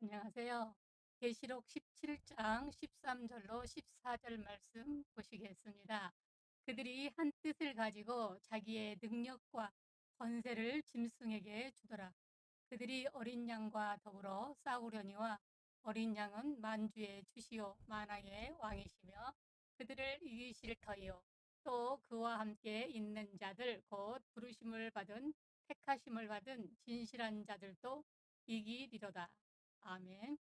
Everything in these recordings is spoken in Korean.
안녕하세요. 계시록 17장 13절로 14절 말씀 보시겠습니다. 그들이 한 뜻을 가지고 자기의 능력과 권세를 짐승에게 주더라. 그들이 어린 양과 더불어 싸우려니와 어린 양은 만주의 주시요 만왕의 왕이시며 그들을 이기실 터이요 또 그와 함께 있는 자들 곧 부르심을 받은 택하심을 받은 진실한 자들도 이기리로다. 아멘.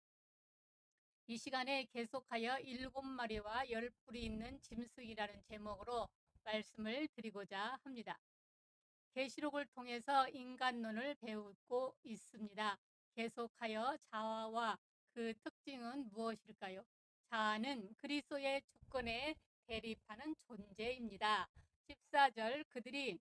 이 시간에 계속하여 7마리와 10뿔이 있는 짐승이라는 제목으로 말씀을 드리고자 합니다. 계시록을 통해서 인간론을 배우고 있습니다. 계속하여 자아와 그 특징은 무엇일까요? 자아는 그리스도의 주권에 대립하는 존재입니다. 14절 그들이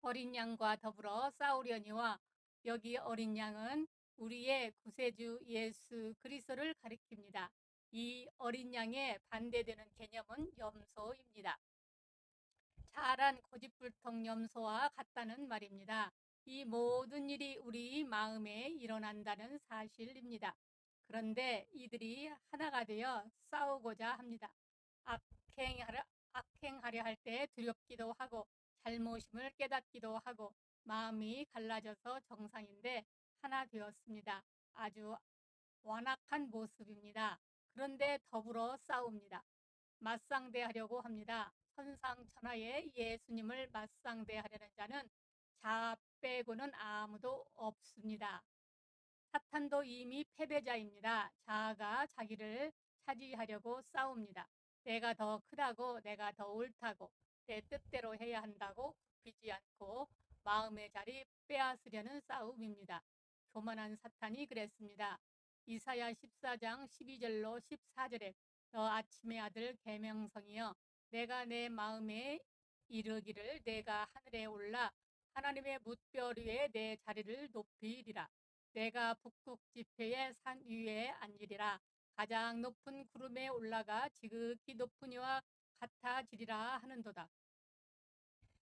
어린 양과 더불어 싸우려니와 여기 어린 양은 우리의 구세주 예수 그리스도를 가리킵니다. 이 어린 양에 반대되는 개념은 염소입니다. 자란 고집불통 염소와 같다는 말입니다. 이 모든 일이 우리 마음에 일어난다는 사실입니다. 그런데 이들이 하나가 되어 싸우고자 합니다. 악행하려 할 때 두렵기도 하고 잘못임을 깨닫기도 하고 마음이 갈라져서 정상인데 하나 되었습니다. 아주 완악한 모습입니다. 그런데 더불어 싸웁니다. 맞상대하려고 합니다. 천상천하의 예수님을 맞상대하려는 자는 자아 빼고는 아무도 없습니다. 사탄도 이미 패배자입니다. 자아가 자기를 차지하려고 싸웁니다. 내가 더 크다고, 내가 더 옳다고, 내 뜻대로 해야 한다고 굽히지 않고 마음의 자리 빼앗으려는 싸움입니다. 교만한 사탄이 그랬습니다. 이사야 14장 12절로 14절에 너 아침의 아들 계명성이여 내가 내 마음에 이르기를 내가 하늘에 올라 하나님의 뭇별 위에 내 자리를 높이리라. 내가 북극 지폐의 산 위에 앉으리라. 가장 높은 구름에 올라가 지극히 높은 이와 같아지리라 하는도다.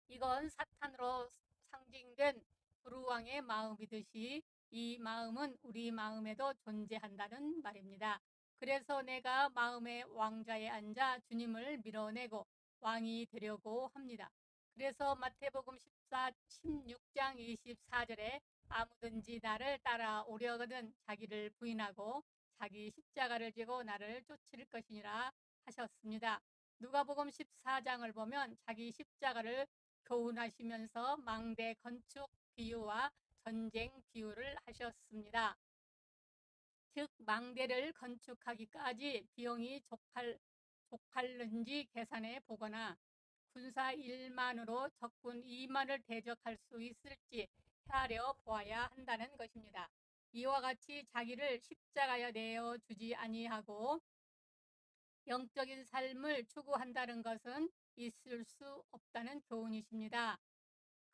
이건 사탄으로 상징된 부르왕의 마음이듯이 이 마음은 우리 마음에도 존재한다는 말입니다. 그래서 내가 마음의 왕좌에 앉아 주님을 밀어내고 왕이 되려고 합니다. 그래서 마태복음 16장 24절에 아무든지 나를 따라오려거든 자기를 부인하고 자기 십자가를 지고 나를 쫓을 것이니라 하셨습니다. 누가복음 14장을 보면 자기 십자가를 교훈하시면서 망대 건축 비유와 전쟁 비유를 하셨습니다. 즉 망대를 건축하기까지 비용이 족할는지 계산해 보거나 군사 1만으로 적군 2만을 대적할 수 있을지 헤아려 보아야 한다는 것입니다. 이와 같이 자기를 십자가에 내어 주지 아니하고 영적인 삶을 추구한다는 것은 있을 수 없다는 교훈이십니다.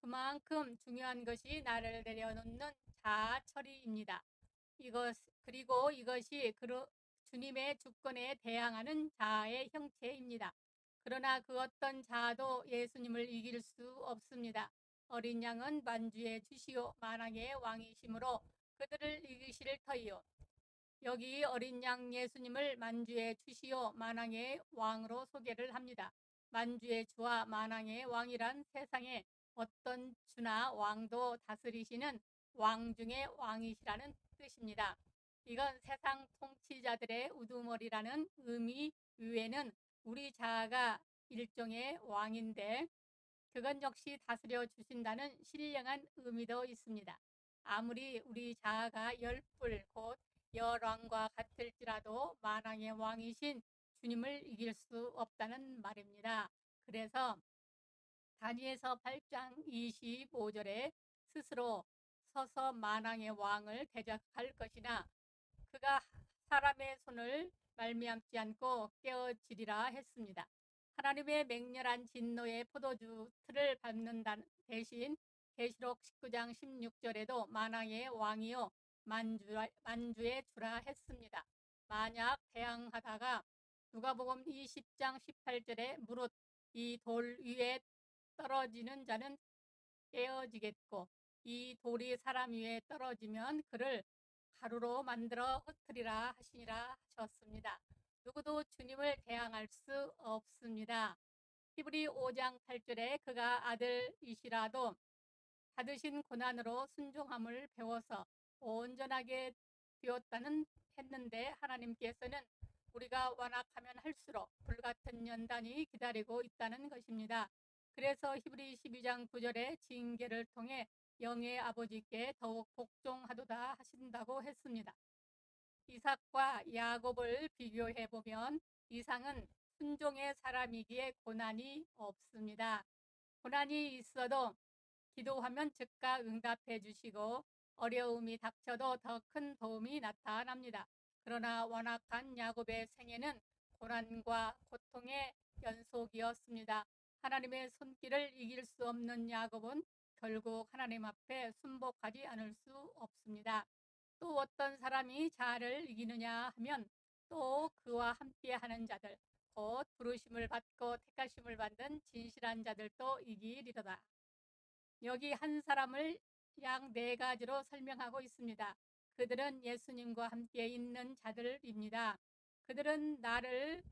그만큼 중요한 것이 나를 내려놓는 자아 처리입니다. 그리고 이것이 주님의 주권에 대항하는 자아의 형체입니다. 그러나 그 어떤 자아도 예수님을 이길 수 없습니다. 어린 양은 만주의 주시오 만왕의 왕이시므로 그들을 이기실 터이요. 여기 어린 양 예수님을 만주의 주시오 만왕의 왕으로 소개를 합니다. 만주의 주와 만왕의 왕이란 세상에 어떤 주나 왕도 다스리시는 왕 중의 왕이시라는 뜻입니다. 이건 세상 통치자들의 우두머리라는 의미 외에는 우리 자아가 일종의 왕인데 그건 역시 다스려 주신다는 신령한 의미도 있습니다. 아무리 우리 자아가 열불 곧 열왕과 같을지라도 만왕의 왕이신 주님을 이길 수 없다는 말입니다. 그래서 다니엘서 8장 25절에 스스로 서서 만왕의 왕을 대적할 것이나 그가 사람의 손을 말미암지 않고 깨어지리라 했습니다. 하나님의 맹렬한 진노의 포도주 틀을 밟는 대신 계시록 19장 16절에도 만왕의 왕이요 만주의 주라 했습니다. 만약 대항하다가 누가복음 20장 18절에 무릇 이 돌 위에 떨어지는 자는 깨어지겠고 이 돌이 사람 위에 떨어지면 그를 가루로 만들어 흩으리라 하시니라 하셨습니다. 누구도 주님을 대항할 수 없습니다. 히브리 5장 8절에 그가 아들이시라도 받으신 고난으로 순종함을 배워서 온전하게 되었다는 했는데 하나님께서는 우리가 완악하면 할수록 불같은 연단이 기다리고 있다는 것입니다. 그래서 히브리 12장 9절에 징계를 통해 영의 아버지께 더욱 복종하도다 하신다고 했습니다. 이삭과 야곱을 비교해 보면 이삭은 순종의 사람이기에 고난이 없습니다. 고난이 있어도 기도하면 즉각 응답해 주시고 어려움이 닥쳐도 더 큰 도움이 나타납니다. 그러나 완악한 야곱의 생애는 고난과 고통의 연속이었습니다. 하나님의 손길을 이길 수 없는 야곱은 결국 하나님 앞에 순복하지 않을 수 없습니다. 또 어떤 사람이 자아를 이기느냐 하면 또 그와 함께하는 자들, 곧 부르심을 받고 택하심을 받는 진실한 자들도 이기리로다. 여기 한 사람을 약 4가지로 설명하고 있습니다. 그들은 예수님과 함께 있는 자들입니다. 그들은 나를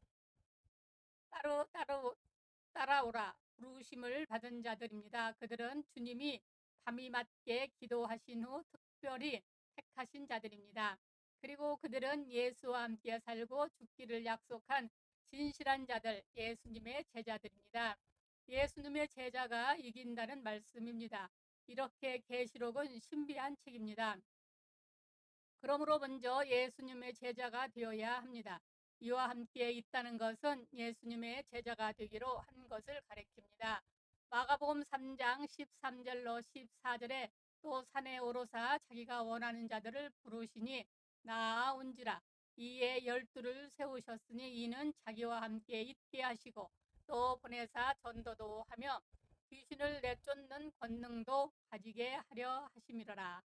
따라오라 부르심을 받은 자들입니다. 그들은 주님이 밤이 맞게 기도하신 후 특별히 택하신 자들입니다. 그리고 그들은 예수와 함께 살고 죽기를 약속한 진실한 자들, 예수님의 제자들입니다. 예수님의 제자가 이긴다는 말씀입니다. 이렇게 계시록은 신비한 책입니다. 그러므로 먼저 예수님의 제자가 되어야 합니다. 이와 함께 있다는 것은 예수님의 제자가 되기로 한 것을 가리킵니다. 마가복음 3장 13절로 14절에 또 산에 오르사 자기가 원하는 자들을 부르시니 나아온지라. 이에 12를 세우셨으니 이는 자기와 함께 있게 하시고 또 보내사 전도도 하며 귀신을 내쫓는 권능도 가지게 하려 하심이로라.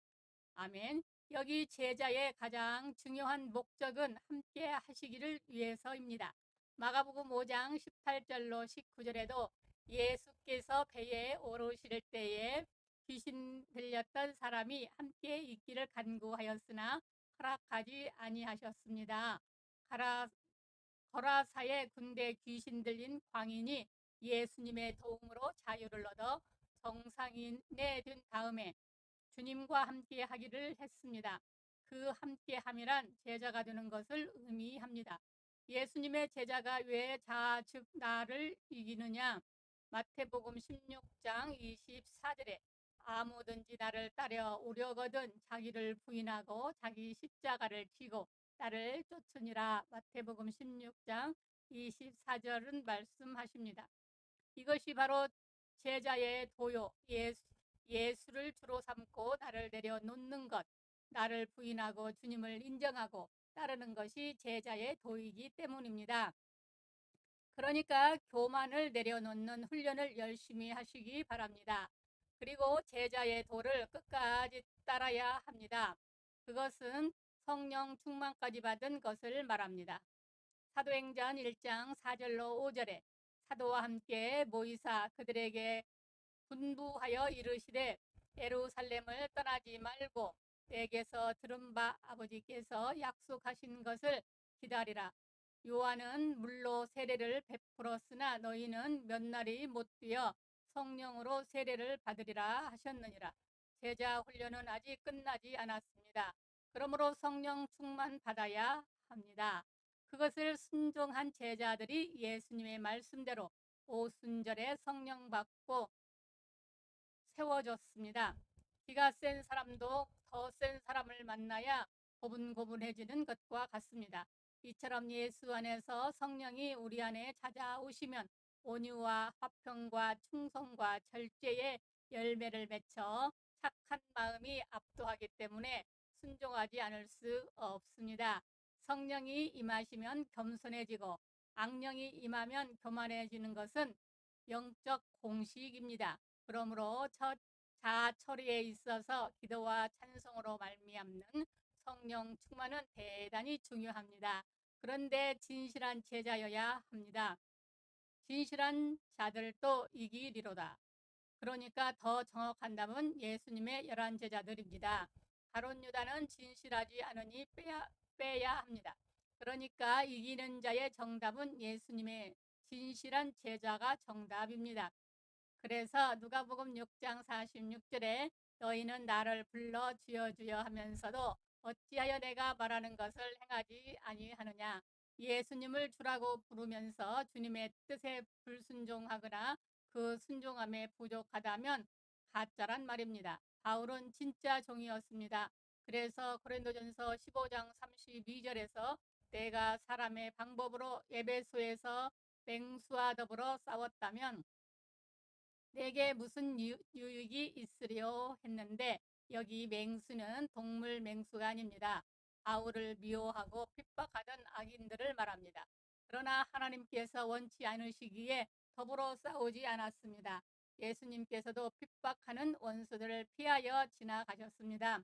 아멘. 여기 제자의 가장 중요한 목적은 함께 하시기를 위해서입니다. 마가복음 5장 18절로 19절에도 예수께서 배에 오르실 때에 귀신 들렸던 사람이 함께 있기를 간구하였으나 허락하지 아니하셨습니다. 거라사의 군대 귀신 들린 광인이 예수님의 도움으로 자유를 얻어 정상인에 된 다음에 주님과 함께 하기를 했습니다. 그 함께 함이란 제자가 되는 것을 의미합니다. 예수님의 제자가 왜 자아 즉 나를 이기느냐? 마태복음 16장 24절에 아무든지 나를 따려 오려거든 자기를 부인하고 자기 십자가를 지고 나를 쫓으니라. 마태복음 16장 24절은 말씀하십니다. 이것이 바로 제자의 도요, 예수를 주로 삼고 나를 내려놓는 것, 나를 부인하고 주님을 인정하고 따르는 것이 제자의 도이기 때문입니다. 그러니까 교만을 내려놓는 훈련을 열심히 하시기 바랍니다. 그리고 제자의 도를 끝까지 따라야 합니다. 그것은 성령 충만까지 받은 것을 말합니다. 사도행전 1장 4절로 5절에 사도와 함께 모이사 그들에게 분부하여 이르시되 예루살렘을 떠나지 말고 내게서 들은 바 아버지께서 약속하신 것을 기다리라. 요한은 물로 세례를 베풀었으나 너희는 몇 날이 못 되어 성령으로 세례를 받으리라 하셨느니라. 제자 훈련은 아직 끝나지 않았습니다. 그러므로 성령 충만 받아야 합니다. 그것을 순종한 제자들이 예수님의 말씀대로 오순절에 성령 받고 세워졌습니다. 기가 센 사람도 더 센 사람을 만나야 고분고분해지는 것과 같습니다. 이처럼 예수 안에서 성령이 우리 안에 찾아오시면 온유와 화평과 충성과 절제의 열매를 맺혀 착한 마음이 압도하기 때문에 순종하지 않을 수 없습니다. 성령이 임하시면 겸손해지고 악령이 임하면 교만해지는 것은 영적 공식입니다. 그러므로 첫 자아 처리에 있어서 기도와 찬송으로 말미암는 성령 충만은 대단히 중요합니다. 그런데 진실한 제자여야 합니다. 진실한 자들도 이기리로다. 그러니까 더 정확한 답은 예수님의 11 제자들입니다. 가룟 유다는 진실하지 않으니 빼야 합니다. 그러니까 이기는 자의 정답은 예수님의 진실한 제자가 정답입니다. 그래서 누가복음 6장 46절에 너희는 나를 불러 주여 주여 하면서도 어찌하여 내가 말하는 것을 행하지 아니하느냐. 예수님을 주라고 부르면서 주님의 뜻에 불순종하거나 그 순종함에 부족하다면 가짜란 말입니다. 바울은 진짜 종이었습니다. 그래서 고린도전서 15장 32절에서 내가 사람의 방법으로 에베소에서 맹수와 더불어 싸웠다면 내게 무슨 유익이 있으려 했는데 여기 맹수는 동물 맹수가 아닙니다. 바울을 미워하고 핍박하던 악인들을 말합니다. 그러나 하나님께서 원치 않으시기에 더불어 싸우지 않았습니다. 예수님께서도 핍박하는 원수들을 피하여 지나가셨습니다.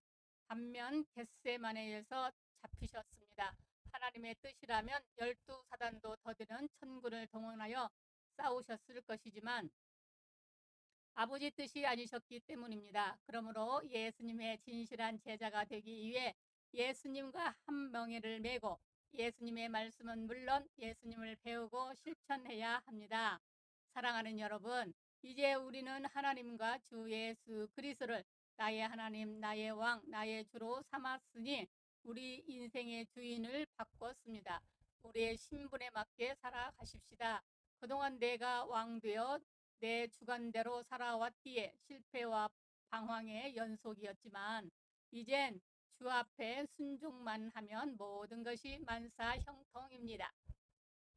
반면 겟세마네에서 잡히셨습니다. 하나님의 뜻이라면 12사단도 더디는 천군을 동원하여 싸우셨을 것이지만 아버지 뜻이 아니셨기 때문입니다. 그러므로 예수님의 진실한 제자가 되기 위해 예수님과 한 멍에를 메고 예수님의 말씀은 물론 예수님을 배우고 실천해야 합니다. 사랑하는 여러분, 이제 우리는 하나님과 주 예수 그리스도를 나의 하나님, 나의 왕, 나의 주로 삼았으니 우리 인생의 주인을 바꿨습니다. 우리의 신분에 맞게 살아가십시다. 그동안 내가 왕되어 내 주관대로 살아왔기에 실패와 방황의 연속이었지만 이젠 주 앞에 순종만 하면 모든 것이 만사형통입니다.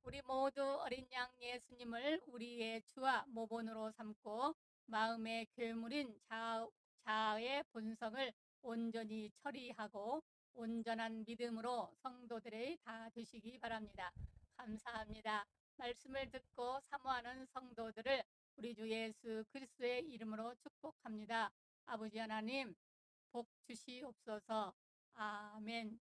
우리 모두 어린 양 예수님을 우리의 주와 모본으로 삼고 마음의 괴물인 자아의 본성을 온전히 처리하고 온전한 믿음으로 성도들이 다 되시기 바랍니다. 감사합니다. 말씀을 듣고 사모하는 성도들을 우리 주 예수 그리스도의 이름으로 축복합니다. 아버지 하나님 복 주시옵소서. 아멘.